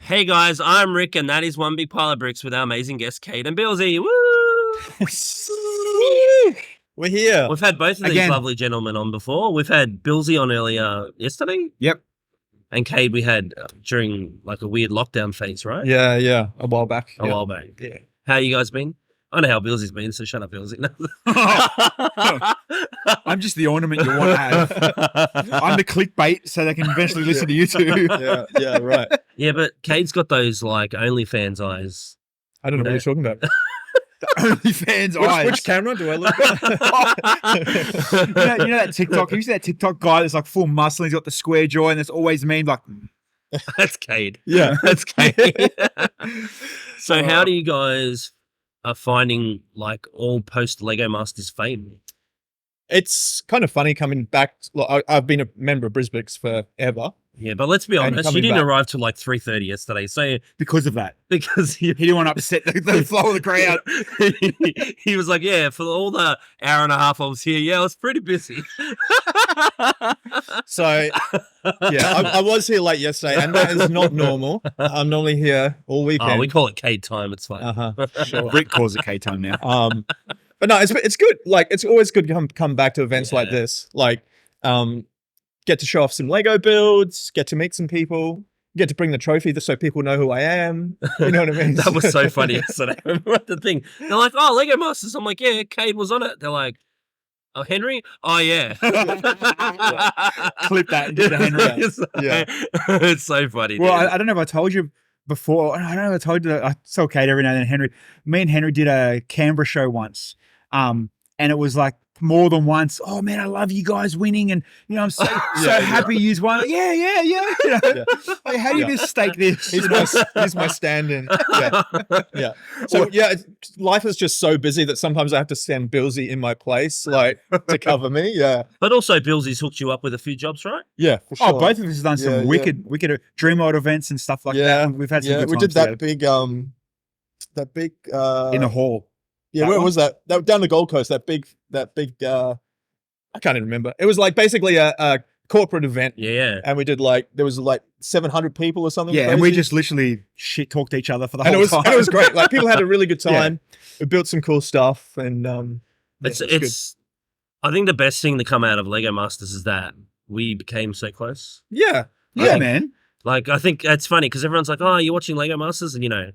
Hey guys, I'm Rick, and that is One Big Pile of Bricks with our amazing guests, Cade and Bilsy. Woo! We're here. We've had both of these lovely gentlemen on before. We've had Bilsy on earlier yesterday. Yep. And Cade we had during like a weird lockdown phase, right? Yeah. A while back. A while back. Yeah. How you guys been? I know how Bilsy's been, so shut up, Bilsy. I'm just the ornament you want to have. I'm the clickbait, so they can eventually listen to you too. Yeah, right. Yeah, but Cade's got those like OnlyFans eyes. I don't know what you're talking about. The OnlyFans eyes. Which camera do I look at? you know that TikTok? You see that TikTok guy that's like full muscle, he's got the square jaw, and there's always meme like... That's Cade. Yeah. That's Cade. So how do you guys are finding like all post Lego Masters fame? It's kind of funny coming back. Look, I've been a member of Brisbane forever. Yeah, but let's be honest, you didn't arrive till like 3:30 yesterday. So because of that. Because he didn't want to upset the flow of the crowd. He was like, yeah, for all the hour and a half I was here, yeah, I was pretty busy. So, yeah, I was here late yesterday, and that is not normal. I'm normally here all weekend. Oh, we call it Cade time. It's fine. Sure. Rick calls it Cade time now. But no, it's good. Like, it's always good to come back to events like this. Like, get to show off some Lego builds, get to meet some people, get to bring the trophy so people know who I am. You know what I mean? That was so funny yesterday. I remember the thing. They're like, oh, Lego Masters. I'm like, yeah, Cade was on it. They're like, oh, Henry? Oh, yeah. Clip that and do the Henry. Yeah. It's so funny. Well, I don't know if I told you before. I don't know if I told you that I saw Cade every now and then. Henry. Me and Henry did a Canberra show once. And it was like more than once. Oh man, I love you guys winning, and you know I'm so happy you won. Yeah. You know? Like, how do you mistake this? He's my stand-in. Yeah. So life is just so busy that sometimes I have to send Bilsy in my place, like to cover me. Yeah. But also, Bilsy's hooked you up with a few jobs, right? Yeah, for sure. Oh, both of us have done some wicked dream world events and stuff like that. We've had some good times. We did that big in the hall. Yeah, where was that? That down the Gold Coast. That big. I can't even remember. It was like basically a corporate event. Yeah. And we did there was like 700 people or something. Yeah, crazy. and we just literally shit talked to each other for the whole time. And it was great. Like people had a really good time. We built some cool stuff, and it's. I think the best thing to come out of Lego Masters is that we became so close. Yeah, man. Like I think it's funny because everyone's like, "Oh, you're watching Lego Masters," and you know.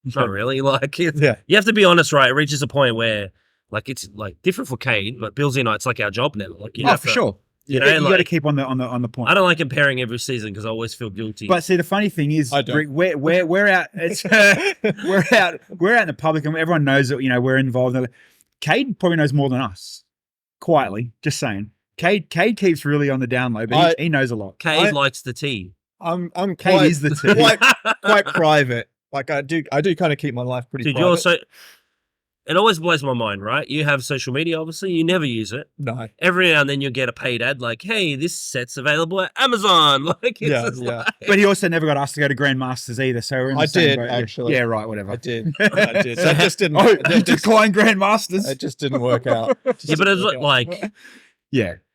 Not really. Like, you have to be honest, right? It reaches a point where, like, it's like different for Cade, but Bilsy and I, it's like our job now. Like, for sure. You got to keep on the point. I don't like comparing every season because I always feel guilty. But see, the funny thing is, Rick, we're out. We're out in the public, and everyone knows that we're involved. Cade probably knows more than us. Quietly, just saying. Cade keeps really on the down low, but he knows a lot. Cade likes the tea. I'm Cade quite, is the tea. quite private. Like I do kind of keep my life pretty private. It always blows my mind, right? You have social media, obviously. You never use it. No. Every now and then you'll get a paid ad like, hey, this set's available at Amazon. Like, But he also never got asked to go to Grandmasters either. So we're in the same boat. Actually. Yeah, right, whatever. I did. So it just didn't. You declined Grandmasters. It just didn't work out. But it's like,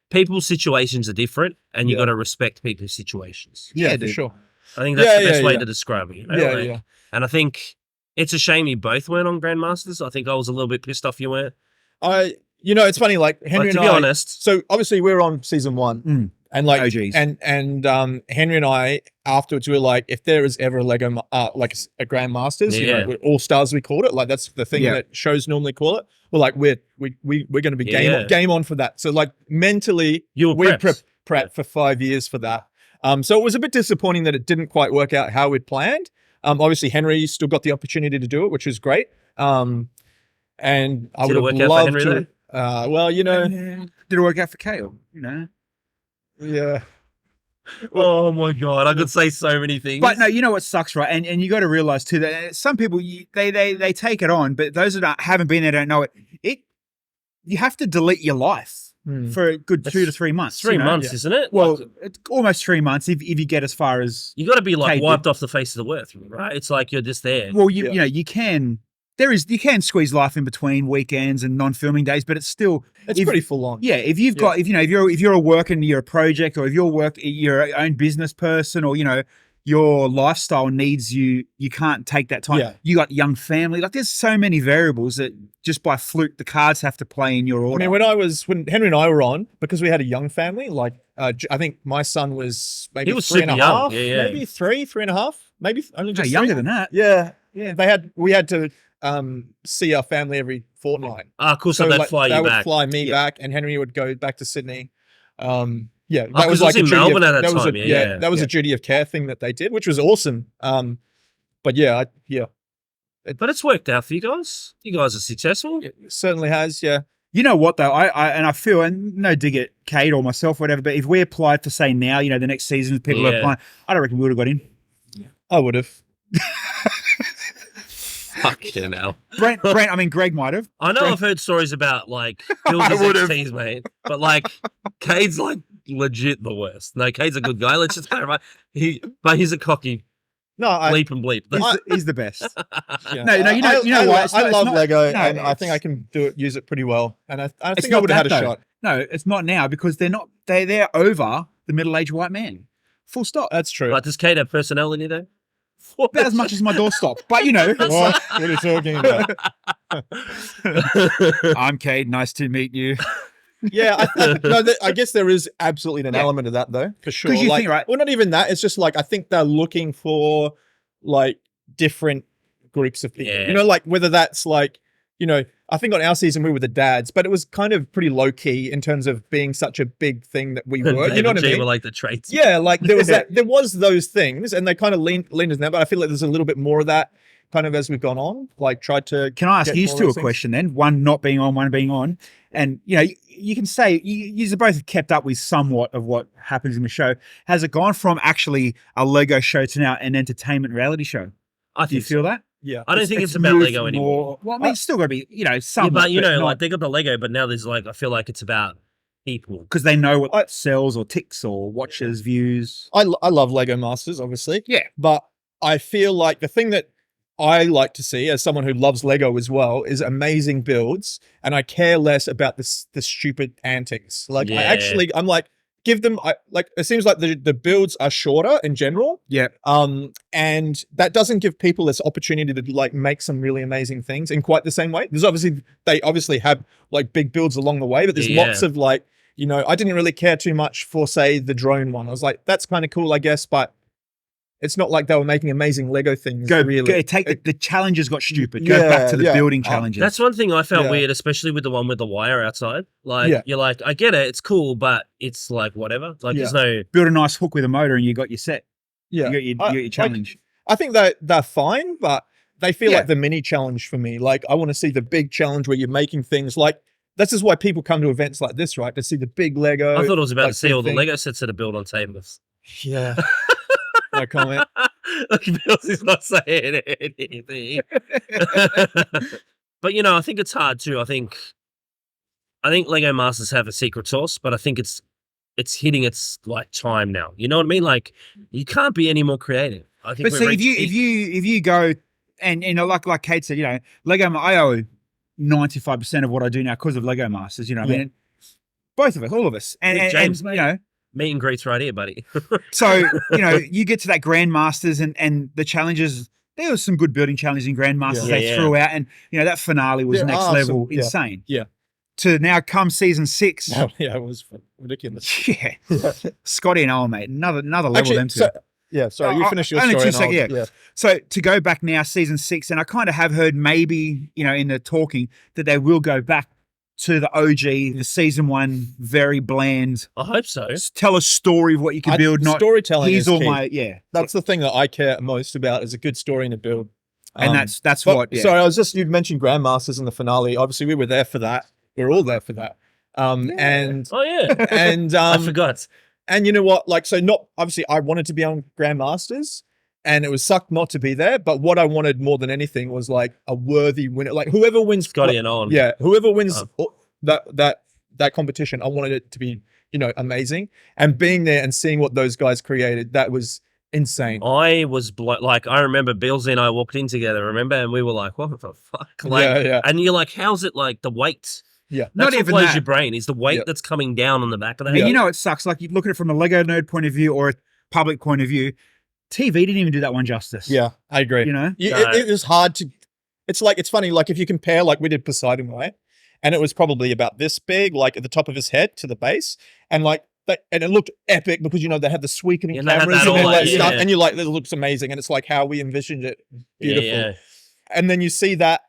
people's situations are different, and you got to respect people's situations. Yeah, for sure. I think that's the best way to describe it. Yeah. And I think it's a shame you both weren't on Grandmasters. I think I was a little bit pissed off you weren't. It's funny. Like Henry and I. To be honest, so obviously we're on season 1, and like OGs. and Henry and I afterwards we were like, if there is ever a Lego like a Grandmasters, All Stars we called it. Like that's the thing that shows normally call it. We're like we're going to be game on for that. So like mentally, we prepped for 5 years for that. So it was a bit disappointing that it didn't quite work out how we'd planned. Obviously Henry still got the opportunity to do it, which was great. And I would have loved to. Well, did it work out for Kale? Yeah. Oh my God, I could say so many things. But no, you know what sucks, right? And you got to realize too that some people they take it on, but those that haven't been there don't know it. You have to delete your life. For a good 2 to 3 months. 3 months, isn't it? Well, it's almost 3 months if you get as far as you got to be like wiped off the face of the earth, right? It's like you're just there. Well, you can squeeze life in between weekends and non-filming days, but it's pretty full on. Yeah, if you've got if you're a work and you're a project, or if you're your own business person, or your lifestyle needs you can't take that time. Yeah. You got young family. Like there's so many variables that just by fluke the cards have to play in your order. I mean, when Henry and I were on, because we had a young family, like I think my son was maybe He was 3 and a super young. half, Yeah. maybe 3.5, maybe only No, just younger 3. than that. Yeah. We had to see our family every fortnight. Ah, cool. So they'd like, fly they you would back. fly me back, and Henry would go back to Sydney. That 'cause was it was like in a duty Melbourne of, at that was time, a, yeah. that was a duty of care thing that they did, which was awesome. But But it's worked out for you guys. You guys are successful. it certainly has. Yeah. You know what though? I feel, and no dig at Cade or myself, or whatever, but if we applied for say now, the next season, people are applying, I don't reckon we would have got in. I would have. Fucking hell. Brent, I mean Greg might have. I know Greg. I've heard stories about like Bilsy's XTs, mate. But like Cade's like legit the worst. No, Cade's a good guy. Let's just clarify. But he's a cocky No, bleep and bleep. He's the best. Yeah. No, you know what? I love Lego, no, and I think I can use it pretty well. And I It's think I not would have had that, a though. shot. No, it's not now because they're over the middle-aged white man. Full stop. That's true. Like, does Cade have personality though? About as much as my doorstop. But What are you talking about? I'm Cade. Nice to meet you. Yeah, I guess there is absolutely an element of that though, for sure. 'Cause you Like, think, right? Well, not even that. It's just like I think they're looking for like different groups of people. Yeah. Like whether that's like, I think on our season we were the dads, but it was kind of pretty low key in terms of being such a big thing that we were. You know what I mean? Were like the traits. Yeah, like there was that. There was those things, and they kind of leaned into that. But I feel like there's a little bit more of that kind of as we've gone on. Like tried to. Can I ask get you more of two a those things. question then? One not being on, one being on. And, you can say, you both have kept up with somewhat of what happens in the show. Has it gone from actually a Lego show to now an entertainment reality show? I Do you think feel that? Yeah, I don't think it's about moved Lego anymore. Well, I mean, it's still got to be, Yeah, some. but like they got the Lego, but now there's like I feel like it's about people. because they know what sells or ticks or watches, views. I love Lego Masters, obviously. Yeah. But I feel like the thing that I like to see as someone who loves Lego as well is amazing builds, and I care less about the stupid antics. Like Yeah. I'm like, give them it seems like the builds are shorter in general. Yeah. And that doesn't give people this opportunity to like make some really amazing things in quite the same way. They obviously have like big builds along the way, but there's lots of like, I didn't really care too much for say the drone one. I was like, that's kind of cool, I guess, but it's not like they were making amazing Lego things. The challenges got stupid. Go back to the building challenges. That's one thing I felt weird, especially with the one with the wire outside. Like you're like, I get it, it's cool, but it's like whatever. Like there's no build a nice hook with a motor and you got your set. Yeah. You got your challenge. I think that they're fine, but they feel like the mini challenge for me. Like I want to see the big challenge where you're making things like this is why people come to events like this, right? To see the big Lego. I thought it was about like, to see all the thing. Lego sets that are built on tables. Yeah. No comment. Like Bilsy's not saying anything. But I think it's hard too. I think Lego Masters have a secret sauce, but I think it's hitting its like time now. You know what I mean? Like you can't be any more creative. I think. But see, if you go and like Kate said, Lego, I owe 95% of what I do now because of Lego Masters. I mean, both of us, all of us, and James, and meet and greets right here, buddy. So, you get to that Grandmasters and the challenges. There was some good building challenges in Grandmasters they threw out. And, that finale was next level insane. Yeah. To now come season 6. Oh, yeah, it was ridiculous. Yeah. Scotty and Owen, mate. Another level them two. Sorry, you finish your only story. 2 seconds, So to go back now, season 6, and I kind of have heard maybe, in the talking that they will go back to the OG, the season 1, very bland. I hope so. Tell a story of what you can build. Not storytelling. Here's all key. That's the thing that I care most about is a good story and a build. And that's what. Yeah. Sorry, you mentioned Grandmasters in the finale. Obviously, we were there for that. We were all there for that. And I forgot. And you know what? Like, so not obviously, I wanted to be on Grandmasters. And it was sucked not to be there, but what I wanted more than anything was like a worthy winner. Like whoever wins, Scotty and Owen. Yeah, whoever wins that competition, I wanted it to be amazing. And being there and seeing what those guys created, that was insane. I was I remember Bilsy and I walked in together. Remember, and we were like, "What the fuck?" Like, And you're like, "How's it like the weight?" Yeah, that's not what even blows that. your brain is the weight that's coming down on the back of that. And it sucks. Like you look at it from a Lego nerd point of view or a public point of view. TV didn't even do that one justice. Yeah, I agree. You know? It was hard to. It's funny. Like if you compare, like we did Poseidon, right? And it was probably about this big, like at the top of his head to the base, and like. And it looked epic because they had the sweeping cameras and all that stuff, and you're like, "This looks amazing," and it's like how we envisioned it, beautiful. Yeah. And then you see it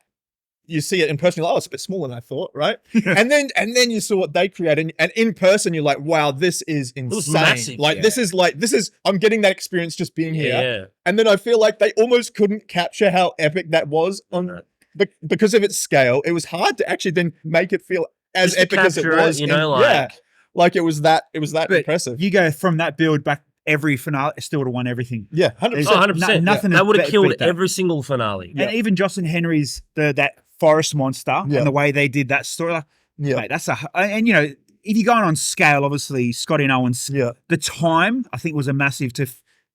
in person. You're like, "Oh, it's a bit smaller than I thought," right? and then you saw what they created, and in person, you're like, "Wow, this is insane!" It was massive, this is. I'm getting that experience just being here. Yeah. And then I feel like they almost couldn't capture how epic that was because of its scale. It was hard to actually then make it feel as epic as it was. Like it was that impressive. You go from that build back every finale, still would have won everything. Yeah, 100%. 100%. Nothing. That would have killed every single finale. And even Joss and Henry's that forest monster and the way they did that story. Like, mate, that's and if you're going on scale, obviously Scotty and Owens. Yeah. The time I think was a massive to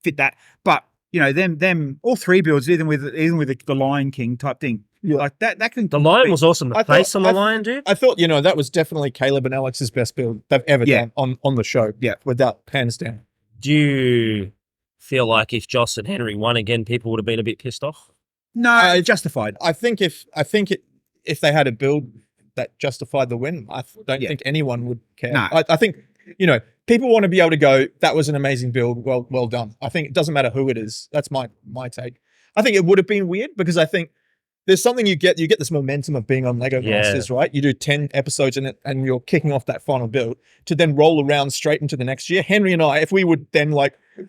fit that, but them all three builds, even with the Lion King type thing. Yeah. Like that can. The lion was awesome. The face on the lion, dude. I thought, that was definitely Caleb and Alex's best build they've ever done on the show. Yeah, without hands down. Do you feel like if Joss and Henry won again, people would have been a bit pissed off? No, justified. I think if they had a build that justified the win, I don't think anyone would care. No. I think people want to be able to go, that was an amazing build. Well done. I think it doesn't matter who it is. That's my take. I think it would have been weird because I think. There's something you get this momentum of being on Lego Masters, right? You do 10 episodes in it and you're kicking off that final build to then roll around straight into the next year. Henry and I, if we would then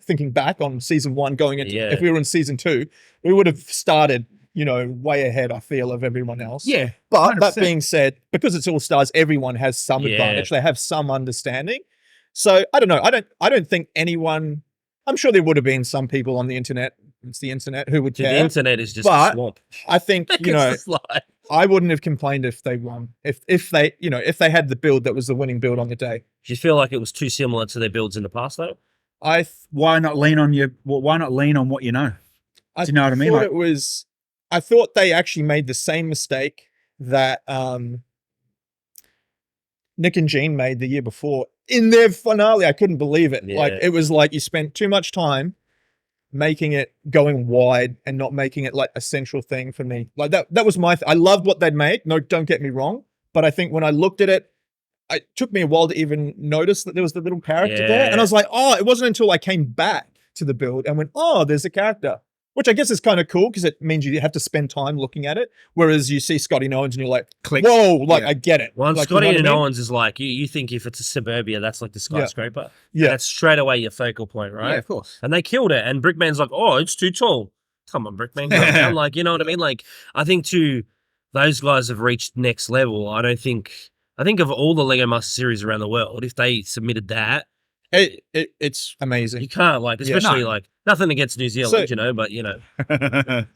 thinking back on season 1 going into, if we were in season 2, we would have started, way ahead, I feel, of everyone else. Yeah. But 100%. That being said, because it's All Stars, everyone has some advantage. They have some understanding. So I don't know. I don't think anyone, I'm sure there would have been some people on the internet. It's the internet who would care. The internet is just a swamp. I think, I wouldn't have complained if they won. If they had the build that was the winning build on the day. Do you feel like it was too similar to their builds in the past though? Why not lean on what you know? Do you know what I mean? I thought they actually made the same mistake that Nick and Jean made the year before in their finale. I couldn't believe it. Yeah. Like it was like you spent too much time making it going wide and not making it like a central thing for me. Like that was I loved what they'd made. No, don't get me wrong. But I think when I looked at it, it took me a while to even notice that there was the little character there. And I was like, oh, it wasn't until I came back to the build and went, oh, there's a character. Which I guess is kind of cool because it means you have to spend time looking at it. Whereas you see Scotty and Owens and you're like, click. Whoa, I get it. Well, Scotty and Owens is like, you think if it's a suburbia, that's like the skyscraper. Yeah. That's straight away your focal point, right? Yeah, of course. And they killed it. And Brickman's like, oh, it's too tall. Come on, Brickman. Down. Like, you know what I mean? Like, I think those guys have reached next level. I think of all the Lego Master series around the world, if they submitted that, it's amazing. You can't especially nothing against New Zealand, but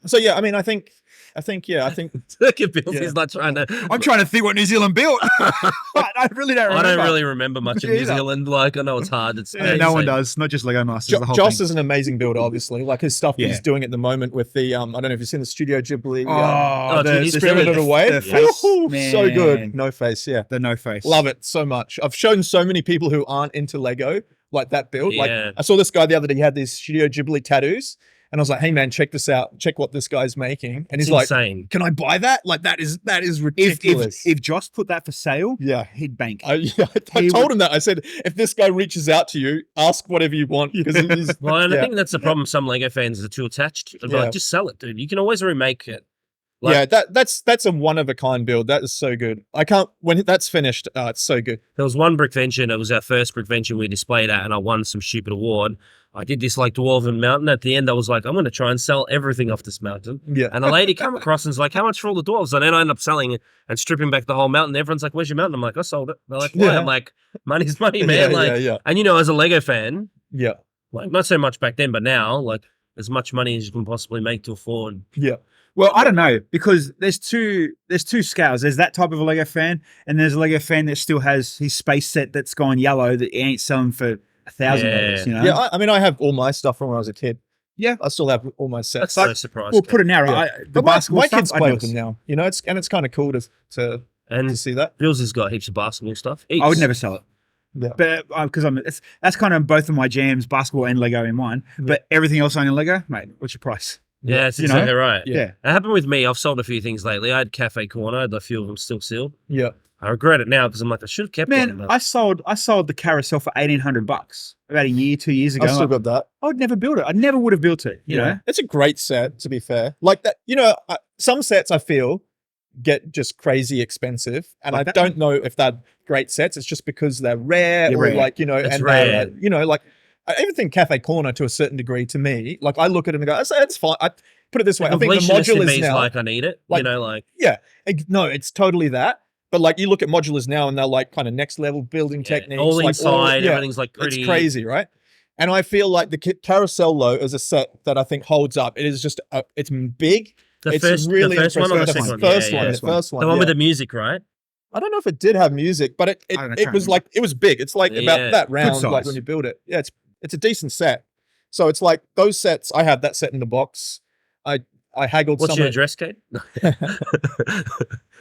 So yeah, I mean, I think Look at Bills. He's not trying to. I'm trying to think what New Zealand built. I really don't remember. I don't really remember much of New Zealand. I know it's hard. No one does. Not just Lego Masters. Joss is an amazing builder, obviously. Like his stuff he's doing at the moment with the I don't know if you've seen the Studio Ghibli. The Spirited Away. The face, so good. No face. Yeah, the no face. Love it so much. I've shown so many people who aren't into Lego like that build. Like I saw this guy the other day. He had these Studio Ghibli tattoos. And I was like, hey man, check this out. Check what this guy's making. And he's insane. Like, can I buy that? Like that is ridiculous. If Joss put that for sale, he'd bank. I told him that. I said, if this guy reaches out to you, ask whatever you want. Because I think that's the problem. Some Lego fans are too attached. They're like, just sell it, dude. You can always remake it. That's a one of a kind build. That is so good. When that's finished, it's so good. There was one Brickvention. It was our first Brickvention we displayed at, and I won some stupid award. I did this Dwarven Mountain. At the end, I was like, I'm going to try and sell everything off this mountain. Yeah. And a lady came across and was like, how much for all the dwarves? And then I ended up selling it and stripping back the whole mountain. Everyone's like, where's your mountain? I'm like, I sold it. They're like, why? I'm like, money's money, man. And as a Lego fan, not so much back then, but now, as much money as you can possibly make to afford. Yeah. Well, I don't know, because there's two scales. There's that type of a Lego fan, and there's a Lego fan that still has his space set that's gone yellow that he ain't selling for $1,000. Yeah, I mean, I have all my stuff from when I was a kid. Yeah, I still have all my sets. That's so surprising. We'll put it now, right? But my kids play with them now. It's kind of cool to see that. Bills has got heaps of basketball stuff. I would never sell it. Yeah. But because that's kind of both of my jams, basketball and Lego in one. But everything else on Lego, mate, what's your price? Yeah, that's exactly right. Yeah. It happened with me. I've sold a few things lately. I had Cafe Corner. I had a few of them still sealed. Yeah. I regret it now because I'm like, I should have kept one. Man, I sold the carousel for $1,800 about a year, 2 years ago. I still got that. I would never build it. I never would have built it. You know, it's a great set, to be fair. Like that, some sets I feel get just crazy expensive, and I don't know if they're great sets. It's just because they're rare, or like it's rare. Like I even think Cafe Corner to a certain degree to me. Like I look at it and go, it's fine. I put it this way. I think the modulars now, like I need it. Like, no, it's totally that. But like you look at modulars now, and they're like kind of next level building techniques. All inside, everything's like pretty. It's crazy, right? And I feel like the Carousel though is a set that I think holds up. It is just it's big. The first one or the second one? The first one. The one with the music, right? I don't know if it did have music, but it was like, it was big. It's like about that round, like when you build it. Yeah, it's a decent set. So it's like those sets. I have that set in the box. I haggled. What's your address, Cade?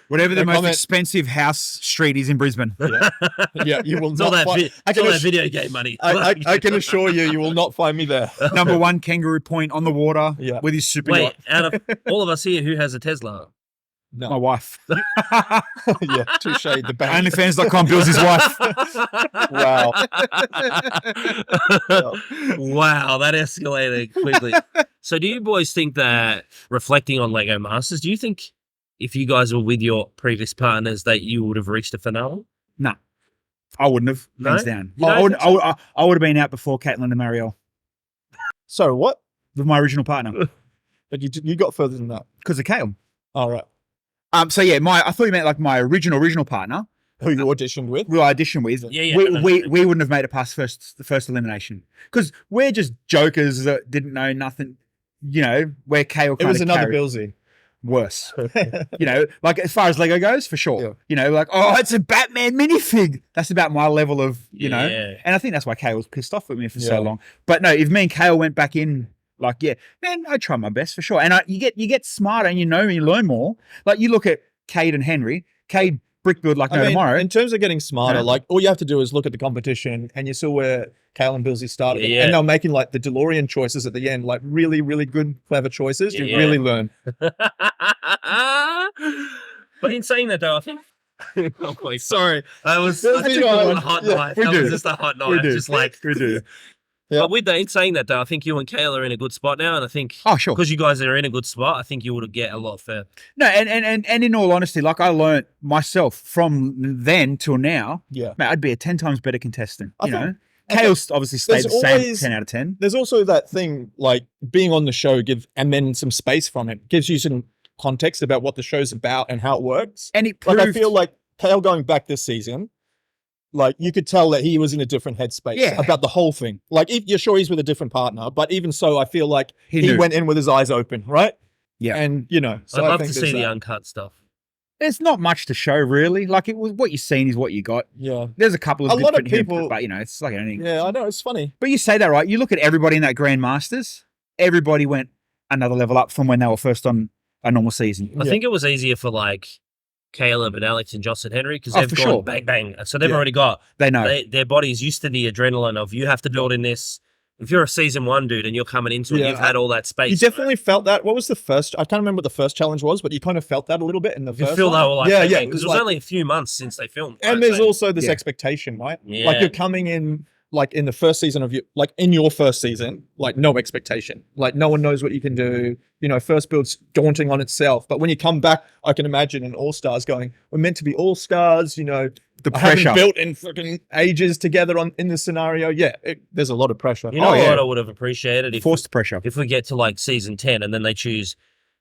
Whatever the most expensive house street is in Brisbane. Yeah, you will it's not. All that video game money. I can assure you will not find me there. Number 1 Kangaroo Point on the water with his super yacht. Wait, out of all of us here, who has a Tesla? No. My wife. Yeah, touche. The bank. Onlyfans.com builds his wife. Wow. Wow, that escalated quickly. So do you boys think that, reflecting on Lego Masters, do you think if you guys were with your previous partners that you would have reached a finale? No. I wouldn't have. No? Hands down. I would have been out before Caitlin and Marielle. So what? With my original partner. But you got further than that. Because of Kale. All right. So yeah, I thought you meant like my original partner. Who you auditioned with? Who I auditioned with. Yeah. We wouldn't have made it past the first elimination. Because we're just jokers that didn't know nothing, where Kale kind of It was another Bilsy. Worse. Like as far as Lego goes, for sure. Like, oh, it's a Batman minifig. That's about my level of, and I think that's why Kale was pissed off with me for so long. But no, if me and Kale went back in, like, man, I try my best for sure. And you get smarter and you learn more. Like you look at Cade and Henry. Cade brick build like tomorrow. In terms of getting smarter, like all you have to do is look at the competition and you saw where Kale and Bilsy started. And they're making like the DeLorean choices at the end, like really, really good, clever choices. You really learn. But in saying that though, I think sorry. That was a hot night. That was just a hot night. Just like we do. Yeah. But with that, in saying that though, I think you and Kale are in a good spot now, and I think sure, because you guys are in a good spot, I think you would get a lot further. No, and in all honesty, like I learned myself from then till now. Yeah, mate, I'd be a 10 times better contestant. Kale's obviously stayed the same 10 out of 10. There's also that thing like being on the show and then some space from it gives you some context about what the show's about and how it works. And it proved, I feel like Kale going back this season. Like you could tell that he was in a different headspace about the whole thing. Like you're sure he's with a different partner, but even so, I feel like he went in with his eyes open, right? Yeah. And so I'd love to see the uncut stuff. There's not much to show really. Like it was what you've seen is what you got. Yeah. There's a couple of lot of people, but it's like anything. Yeah, I know it's funny. But you say that right. You look at everybody in that Grand Masters. Everybody went another level up from when they were first on a normal season. I think it was easier for like Caleb and Alex and Joss and Henry because they've gone bang bang, so they've already got. They know their body's used to the adrenaline of you have to build in this. If you're a season 1 dude and you're coming into it, you've had all that space. You definitely felt that. What was the first? I can't remember what the first challenge was, but you kind of felt that a little bit in the first. You feel one. That all like because it was like, only a few months since they filmed. And there's also this expectation, right? Yeah. Like you're coming in. Like in the first season of your first season, like no expectation, like no one knows what you can do. First build's daunting on itself. But when you come back, I can imagine an All-Stars going, we're meant to be All-Stars, the pressure built in fucking ages together in this scenario. Yeah, there's a lot of pressure. What I would have appreciated? Forced pressure. If we get to like season 10 and then they choose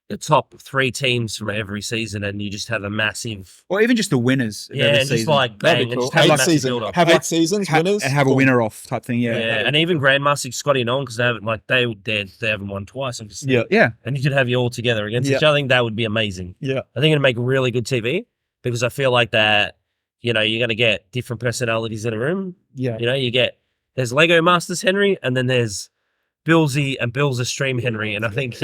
the top 3 teams from every season and you just have a massive... Or even just the winners. Yeah, and just like bang. Cool. Have 8 seasons, winners. And have a winner off type thing, Yeah, and even Grandmaster Scotty and on because they haven't won twice. I'm just yeah. And you could have you all together against each other. I think that would be amazing. Yeah. I think it'd make really good TV because I feel like that, you're going to get different personalities in a room. Yeah. There's Lego Masters Henry and then there's Bilsy and Bill's a stream Henry, and I think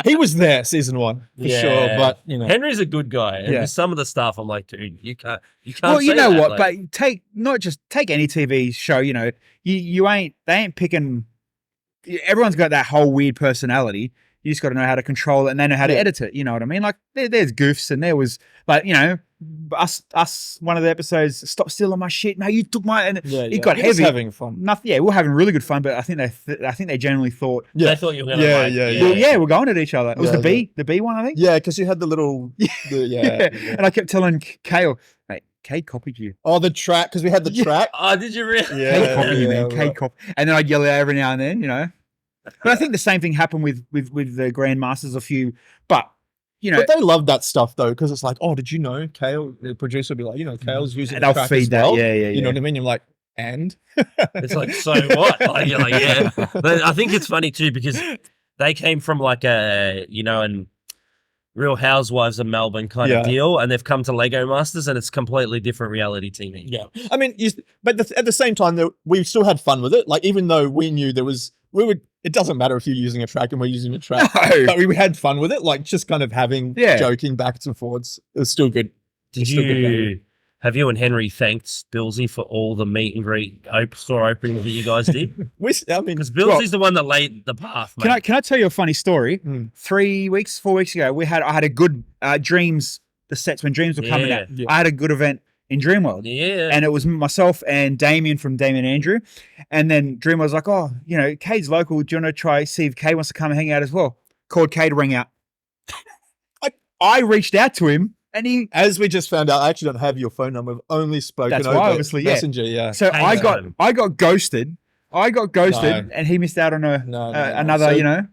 He was there season 1 for sure, but you know, Henry's a good guy. And Yeah. with some of the stuff, I'm like, dude, you can't. Well, you say know that, what? like- But take any TV show. You know, they ain't picking. Everyone's got that whole weird personality. You just got to know how to control it, and they know how to edit it. You know what I mean? Like there's goofs, and there was like, you know, us one of the episodes. Stop stealing my shit! No, you took my. And it got heavy. Having fun. Nothing. Yeah, we're having really good fun, but I think they genuinely thought. They thought you were gonna. Well, we're going at each other. It was the B one, I think. Yeah, because you had the little. And I kept telling Kale, mate, Cade copied you. Oh, the track, because we had the track. Oh, did you really? Yeah, Cade copied you, man. right. Cade copied. And then I'd yell it out every now and then, you know. But I think the same thing happened with the Grandmasters a few. But you know, But they love that stuff though, because it's like, oh, did you know Kale? The producer would be like, you know, Kale's using and the they'll track feed as that. well. Yeah. You know what I mean? You're like, and It's like, so what? Like, you're like, yeah. But I think it's funny too because they came from like a, you know, and Real Housewives of Melbourne kind of deal, and they've come to Lego Masters, and it's completely different reality TV. Yeah, I mean, but at the same time, we still had fun with it. Like, even though we knew it doesn't matter if you're using a track and we're using a track, No. but we had fun with it. Like, just kind of having joking backwards and forwards. It was still good. Have you and Henry thanked Bilsy for all the meet and greet store openings that you guys did? I mean, Because Bilsy's the one that laid the path, mate. Can I tell you a funny story? 4 weeks ago, I had a good Dreams, the sets when Dreams were coming out. Yeah. I had a good event in Dreamworld. Yeah. And it was myself and Damien from Damien Andrew. And then Dreamworld was like, oh, you know, Cade's local. Do you want to try see if Cade wants to come and hang out as well? Called Cade, rang out. I reached out to him. And he, as we just found out, I actually don't have your phone number. I've only spoken That's over why, obviously, Messenger. Yeah. So I got ghosted. And he missed out on another, So, you know.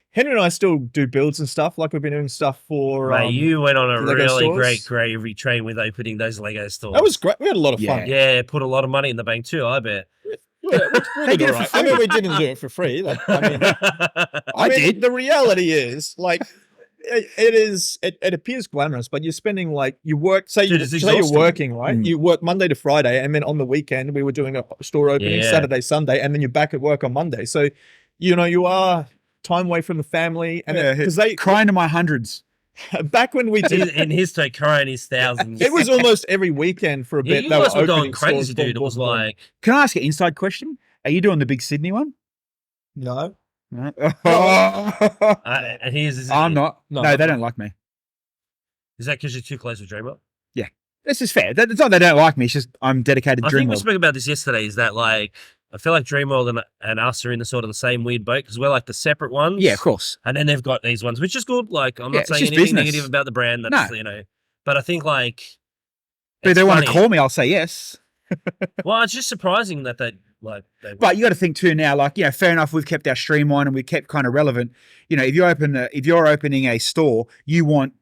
Henry and I still do builds and stuff. Like, we've been doing stuff for. Mate, you went on a Lego really stores. great gravy train with opening those Lego stores. That was great. We had a lot of fun. Yeah, put a lot of money in the bank too, I bet. We did all right. I mean, we didn't do it for free. Like, I mean, did. The reality is, like, it appears glamorous, but you're spending like you work. Say you're working, right? You work Monday to Friday, and then on the weekend we were doing a store opening Saturday, Sunday, and then you're back at work on Monday. So, you know, you are time away from the family, and because they crying to my hundreds. Back when we did in his day, crying his thousands. It was almost every weekend for a bit. You they guys were opening going crazy, stores, dude. It was like. Can I ask an inside question? Are you doing the big Sydney one? No. No. I'm not. No, they don't like me. Is that because you're too close with Dreamworld? Yeah. This is fair. It's not they don't like me. It's just I'm dedicated to Dreamworld. I think we spoke about this yesterday, is that like, I feel like Dreamworld and us are in the sort of the same weird boat because we're like the separate ones. Yeah, of course. And then they've got these ones, which is good. Like, I'm not saying just anything business. negative about the brand. That's, you know, but I think like. But if they want to call me, I'll say yes. Well, it's just surprising that they. But you got to think too now, like, you know, fair enough, we've kept our stream on and we kept kind of relevant. You know, if you're opening a store, you want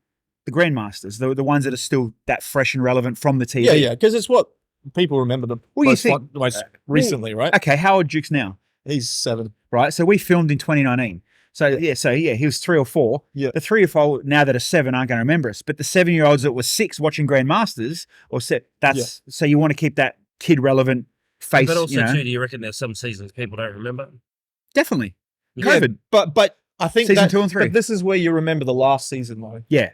the Grandmasters, the ones that are still that fresh and relevant from the TV. Yeah, because it's what people remember the most recently, right? Okay, how old Duke's now? He's 7. Right, so we filmed in 2019. So he was 3 or 4. Yeah. The 3 or 4 now that are 7 aren't going to remember us, but the 7-year-olds that were 6 watching Grandmasters so you want to keep that kid relevant face. But also, you know? too, do you reckon there's some seasons people don't remember? Definitely. COVID. Yeah, but I think season 2 and 3. But this is where you remember the last season, though. Yeah.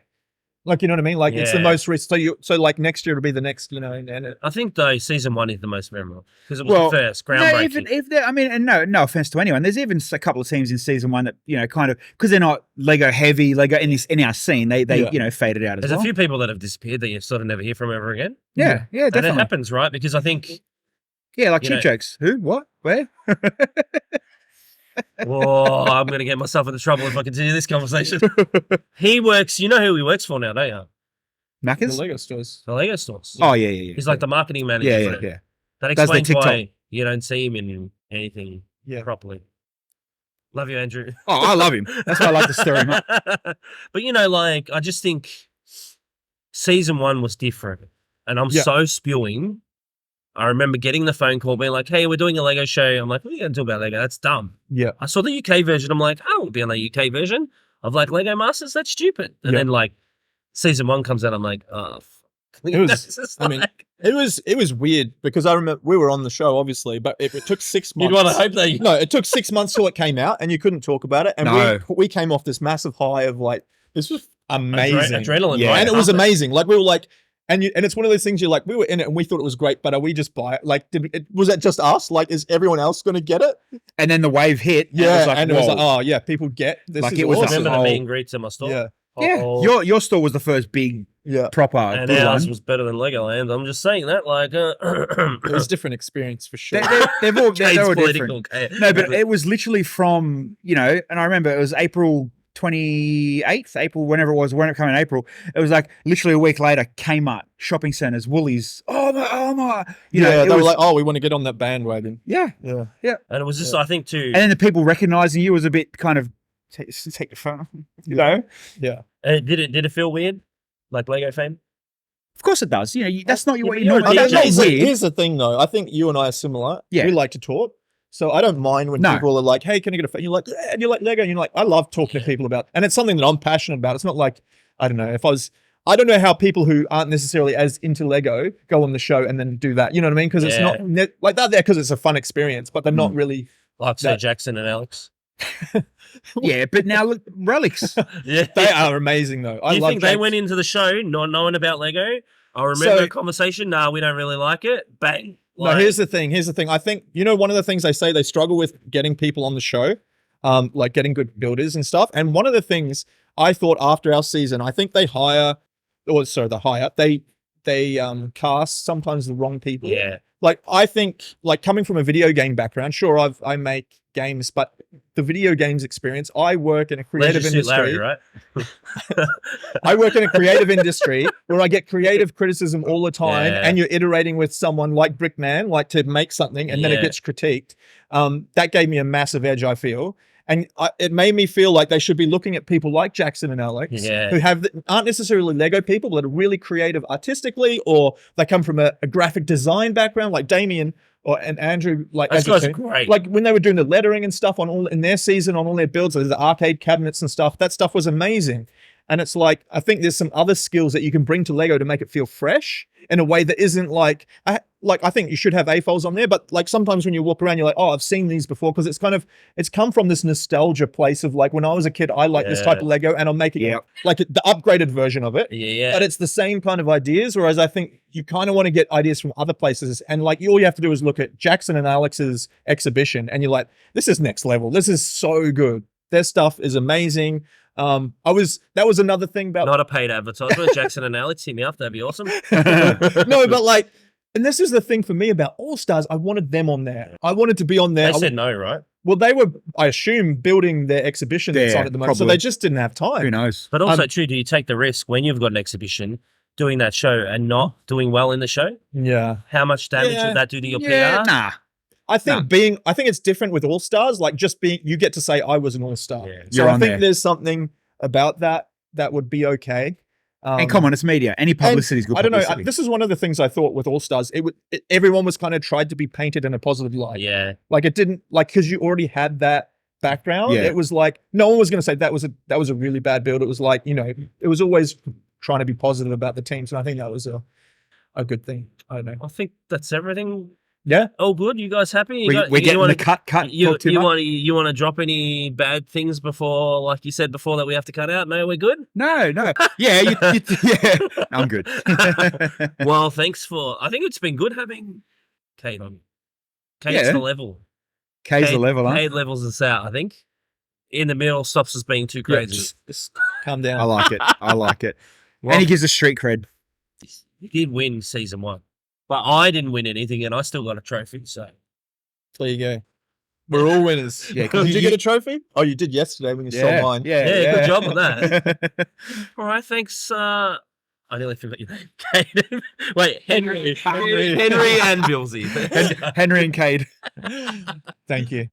Like, you know what I mean? Like, it's the most recent. So like next year it'll be the next, you know. And I think though season 1 is the most memorable because it was the first groundbreaking. No offense to anyone, there's even a couple of teams in season 1 that, you know, kind of because they're not Lego heavy, Lego in our scene, they you know, faded out as well. There's a few people that have disappeared that you sort of never hear from ever again. Yeah, definitely. And it happens, right? Because I think. Yeah, like cheap jokes. Who? What? Where? Oh, I'm going to get myself into trouble if I continue this conversation. He works, you know who he works for now, don't you? Macca's? The Lego stores. The Lego stores. Oh, yeah. He's like the marketing manager. Yeah. That explains why you don't see him in anything properly. Love you, Andrew. Oh, I love him. That's why I like to stir him up. But, you know, like, I just think season 1 was different. And I'm so spewing. I remember getting the phone call being like, hey, we're doing a Lego show. I'm like, what are you going to do about Lego? That's dumb. Yeah. I saw the UK version. I'm like, I won't be on the UK version of like Lego Masters. That's stupid. And then like season 1 comes out. I'm like, oh, fuck. It was, It was weird because I remember we were on the show, obviously, but it took 6 months. You'd want to hope they. No, it took 6 months till it came out, and you couldn't talk about it. And No. we came off this massive high of like, this was amazing, Adrenaline, Yeah. right? and it was amazing. Like we were like, and it's one of those things you're like, we were in it and we thought it was great, but are we just buy it? Like, was that just us? Like, is everyone else going to get it? And then the wave hit. Yeah, and it was like, oh yeah, people get this. Like, is it was I awesome. remember the Oh. meet and greets in my store. Yeah, yeah. Oh, Your store was the first big yeah. proper and good ours one. was better than Legoland. I'm just saying that. Like, It was a different experience for sure. They're all Cade's different. political. No, but it was literally from, and I remember it was April 28th, April, whenever it was, when it came in April, it was like literally a week later, Kmart, shopping centers, Woolies. Oh my, They were like, oh, we want to get on that bandwagon. yeah. Yeah. And it was just, I think, too. And then the people recognizing you was a bit kind of, take the phone, Yeah. Did it feel weird? Like Lego fame? Of course it does. That's not what but you you're know. a That's DJ, not Here's weird. the thing, though. I think you and I are similar. Yeah. We like to talk. So I don't mind when No. people are like, hey, can I get a phone? You're like, and you're like Lego. And you're like, I love talking to people about, and it's something that I'm passionate about. It's not like, I don't know, I don't know how people who aren't necessarily as into Lego go on the show and then do that. You know what I mean? Because it's not like that there because it's a fun experience, but they're not really. Like Sir Jackson and Alex. Yeah, but now look, relics. Yeah. They are amazing, though. I Do you love think they Jake's- went into the show not knowing about Lego? I remember So- the conversation. Nah, we don't really like it. Bang. No, here's the thing. I think, one of the things they say they struggle with getting people on the show, like getting good builders and stuff. And one of the things I thought after our season, I think they cast sometimes the wrong people. Yeah. Like, I think, like, coming from a video game background, sure, I make games, but the video games experience, I work in a creative Leisure Suit industry. Larry, right? I work in a creative industry where I get creative criticism all the time, Yeah. and you're iterating with someone like Brickman, like to make something, and then it Yeah. gets critiqued. That gave me a massive edge, I feel. And it made me feel like they should be looking at people like Jackson and Alex, Yeah. who aren't necessarily Lego people, but are really creative artistically, or they come from a graphic design background, like Damien and Andrew. Like, Those as you guys said, are great. like when they were doing the lettering and stuff in their season on all their builds, the arcade cabinets and stuff. That stuff was amazing. And it's like, I think there's some other skills that you can bring to Lego to make it feel fresh in a way that isn't like I think you should have AFOLs on there, but like sometimes when you walk around, you're like, oh, I've seen these before, because it's come from this nostalgia place of like, when I was a kid, I liked this type of Lego, and I'm making like the upgraded version of it. Yeah. But it's the same kind of ideas, whereas I think you kind of want to get ideas from other places. And like, all you have to do is look at Jackson and Alex's exhibition, and you're like, this is next level. This is so good. Their stuff is amazing. That was another thing about Not a paid advertisement. Jackson and Alex, hit me up. That'd be awesome. no, but like, and this is the thing for me about All Stars. I wanted them on there. I wanted to be on there. They said no, right? Well, they were, I assume, building their exhibition that's on at the moment, so probably. they just didn't have time. Who knows? But also, too, do you take the risk when you've got an exhibition doing that show and not doing well in the show? Yeah, How much damage Yeah. would that do to your Yeah, PR? nah. I think it's different with All Stars. Like, just being, you get to say I was an All Star. Yeah. So You're I on think there. there's something about that would be okay. And come on, it's media. Any publicity is good I don't know. publicity. This is one of the things I thought with All Stars. Everyone was kind of tried to be painted in a positive light. Yeah. Like, it didn't, like, because you already had that background. Yeah. It was like, no one was going to say that was a really bad build. It was like, it was always trying to be positive about the teams, and I think that was a good thing. I don't know. I think that's everything. Yeah. Oh, good. You guys happy? We're getting the cut. You talk too much? want to drop any bad things before, like you said before, that we have to cut out? No, we're good. No. Yeah, yeah. I'm good. Well, thanks for. I think it's been good having Cade on. Cade's Yeah. the level. K's the level, huh? Cade levels us out. I think. In the middle, stops us being too Yeah, crazy. just calm down. I like it. Well, And he gives us street cred. he did win season 1, but I didn't win anything, and I still got a trophy. So There you go. We're all winners. Yeah, 'cause Did you you- get a trophy? Oh, you did yesterday when you saw mine. Yeah, good job on that. All right, thanks. I nearly forgot your name. Cade. Wait, Henry and Bilsy. Henry and Cade. Thank you.